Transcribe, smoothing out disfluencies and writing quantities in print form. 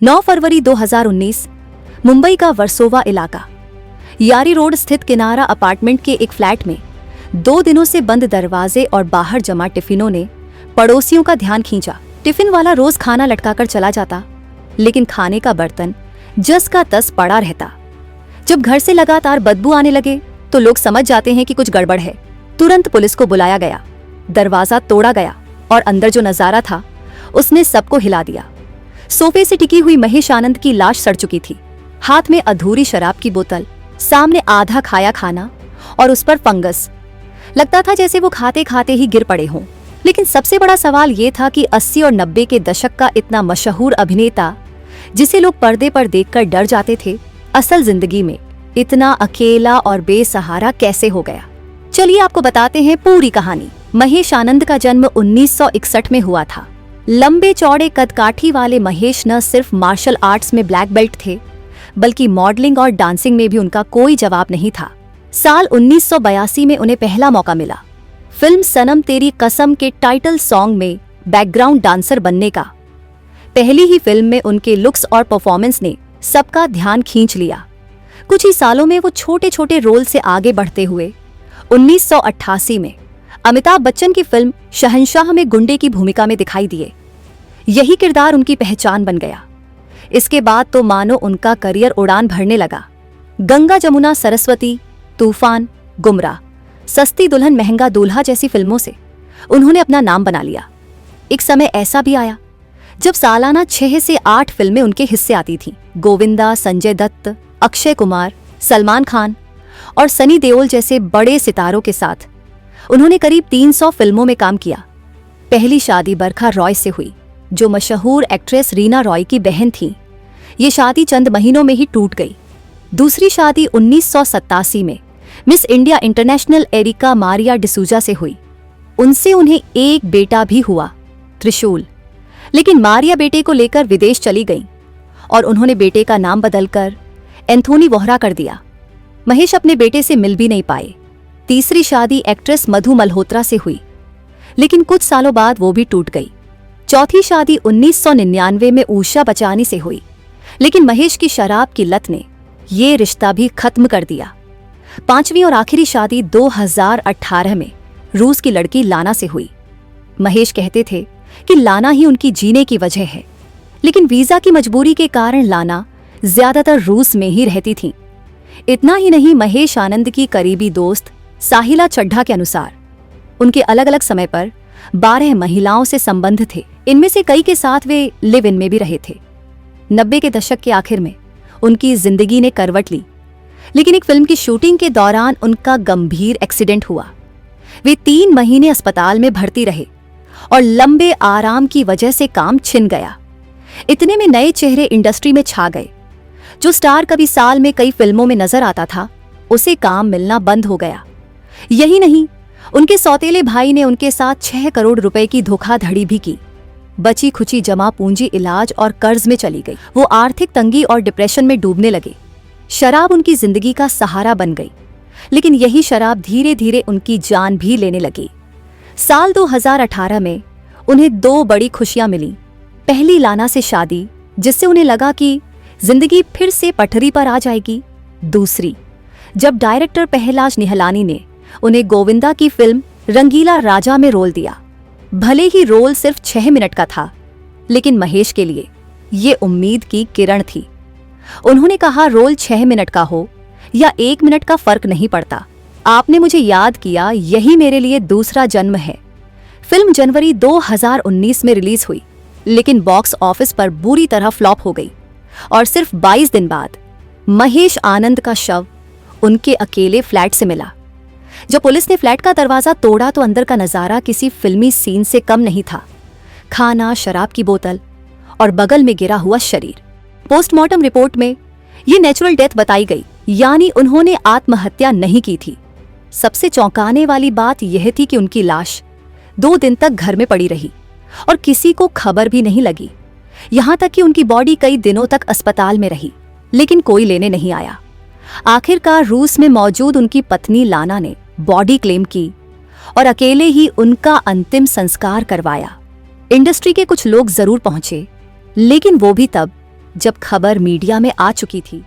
9 फरवरी 2019 मुंबई का वर्सोवा इलाका यारी रोड स्थित किनारा अपार्टमेंट के एक फ्लैट में 2 दिनों से बंद दरवाजे और बाहर जमा टिफिनों ने पड़ोसियों का ध्यान खींचा। टिफिन वाला रोज खाना लटकाकर चला जाता, लेकिन खाने का बर्तन जस का तस पड़ा रहता। जब घर से लगातार बदबू आने लगे तो लोग समझ जाते हैं कि कुछ गड़बड़ है। तुरंत पुलिस को बुलाया गया, दरवाजा तोड़ा गया और अंदर जो नजारा था उसने सबको हिला दिया। सोफे से टिकी हुई महेश आनंद की लाश सड़ चुकी थी, हाथ में अधूरी शराब की बोतल, सामने आधा खाया खाना और उस पर फंगस। लगता था जैसे वो खाते खाते ही गिर पड़े हों। लेकिन सबसे बड़ा सवाल ये था कि 80 और 90 के दशक का इतना मशहूर अभिनेता, जिसे लोग पर्दे पर देखकर डर जाते थे, असल जिंदगी में इतना अकेला और बेसहारा कैसे हो गया। चलिए आपको बताते हैं पूरी कहानी। महेश आनंद का जन्म 1961 में हुआ था। लंबे चौड़े कदकाठी वाले महेश न सिर्फ मार्शल आर्ट्स में ब्लैक बेल्ट थे, बल्कि मॉडलिंग और डांसिंग में भी उनका कोई जवाब नहीं था। साल 1982 में उन्हें पहला मौका मिला फिल्म सनम तेरी कसम के टाइटल सॉन्ग में बैकग्राउंड डांसर बनने का। पहली ही फिल्म में उनके लुक्स और परफॉर्मेंस ने सबका ध्यान खींच लिया। कुछ ही सालों में वो छोटे छोटे रोल से आगे बढ़ते हुए 1988 में अमिताभ बच्चन की फिल्म शहंशाह में गुंडे की भूमिका में दिखाई दिए। यही किरदार उनकी पहचान बन गया। इसके बाद तो मानो उनका करियर उड़ान भरने लगा। गंगा जमुना सरस्वती, तूफान, गुमराह, सस्ती दुल्हन महंगा दूल्हा जैसी फिल्मों से उन्होंने अपना नाम बना लिया। एक समय ऐसा भी आया जब सालाना 6 से 8 फिल्में उनके हिस्से आती थीं। गोविंदा, संजय दत्त, अक्षय कुमार, सलमान खान और सनी देओल जैसे बड़े सितारों के साथ उन्होंने करीब 300 फिल्मों में काम किया। पहली शादी बरखा रॉय से हुई, जो मशहूर एक्ट्रेस रीना रॉय की बहन थी। ये शादी चंद महीनों में ही टूट गई। दूसरी शादी 1987 में Miss India International Erica Maria D'Souza से हुई। उनसे उन्हें एक बेटा भी हुआ, त्रिशूल। लेकिन मारिया बेटे को लेकर विदेश चली गईं और उन्होंने बेटे का नाम बदलकर एंथोनी वोहरा कर दिया। महेश अपने बेटे से मिल भी नहीं पाए। तीसरी शादी एक्ट्रेस मधु मल्होत्रा से हुई, लेकिन कुछ सालों बाद वो भी टूट गई। चौथी शादी 1999 में उषा बचानी से हुई, लेकिन महेश की शराब की लत ने ये रिश्ता भी खत्म कर दिया। पांचवी और आखिरी शादी 2018 में रूस की लड़की लाना से हुई। महेश कहते थे कि लाना ही उनकी जीने की वजह है, लेकिन वीजा की मजबूरी के कारण लाना ज्यादातर रूस में ही रहती थीं। इतना ही नहीं, महेश आनंद की करीबी दोस्त साहिला चड्ढा के अनुसार उनके अलग अलग समय पर 12 महिलाओं से संबंध थे। इनमें से कई के साथ वे लिव इन में भी रहे थे। 90 के दशक के आखिर में उनकी जिंदगी ने करवट ली, लेकिन एक फिल्म की शूटिंग के दौरान उनका गंभीर एक्सीडेंट हुआ। वे 3 महीने अस्पताल में भर्ती रहे और लंबे आराम की वजह से काम छिन गया। इतने में नए चेहरे इंडस्ट्री में छा गए। जो स्टार कभी साल में कई फिल्मों में नजर आता था, उसे काम मिलना बंद हो गया। यही नहीं, उनके सौतेले भाई ने उनके साथ 6 करोड़ रुपए की धोखाधड़ी भी की। बची खुची जमा पूंजी इलाज और कर्ज में चली गई। वो आर्थिक तंगी और डिप्रेशन में डूबने लगे। शराब उनकी जिंदगी का सहारा बन गई, लेकिन यही शराब धीरे धीरे उनकी जान भी लेने लगी। साल 2018 में उन्हें 2 बड़ी खुशियां मिली। पहली, लाना से शादी, जिससे उन्हें लगा कि जिंदगी फिर से पटरी पर आ जाएगी। दूसरी, जब डायरेक्टर पहलाज निहलानी ने उन्हें गोविंदा की फिल्म रंगीला राजा में रोल दिया। भले ही रोल सिर्फ 6 मिनट का था, लेकिन महेश के लिए ये उम्मीद की किरण थी। उन्होंने कहा, रोल 6 मिनट का हो या 1 मिनट का फर्क नहीं पड़ता। आपने मुझे याद किया, यही मेरे लिए दूसरा जन्म है। फिल्म जनवरी 2019 में रिलीज हुई, लेकिन बॉक्स ऑफिस पर बुरी तरह फ्लॉप हो गई और सिर्फ 22 दिन बाद महेश आनंद का शव उनके अकेले फ्लैट से मिला। जब पुलिस ने फ्लैट का दरवाजा तोड़ा तो अंदर का नजारा किसी फिल्मी सीन से कम नहीं था। खाना, शराब की बोतल और बगल में गिरा हुआ शरीर। पोस्टमार्टम रिपोर्ट में ये नेचुरल डेथ बताई गई, यानी उन्होंने आत्महत्या नहीं की थी। सबसे चौंकाने वाली बात यह थी कि उनकी लाश 2 दिन तक घर में पड़ी रही और किसी को खबर भी नहीं लगी। यहां तक कि उनकी बॉडी कई दिनों तक अस्पताल में रही, लेकिन कोई लेने नहीं आया। आखिरकार रूस में मौजूद उनकी पत्नी लाना ने बॉडी क्लेम की और अकेले ही उनका अंतिम संस्कार करवाया। इंडस्ट्री के कुछ लोग जरूर पहुंचे, लेकिन वो भी तब जब खबर मीडिया में आ चुकी थी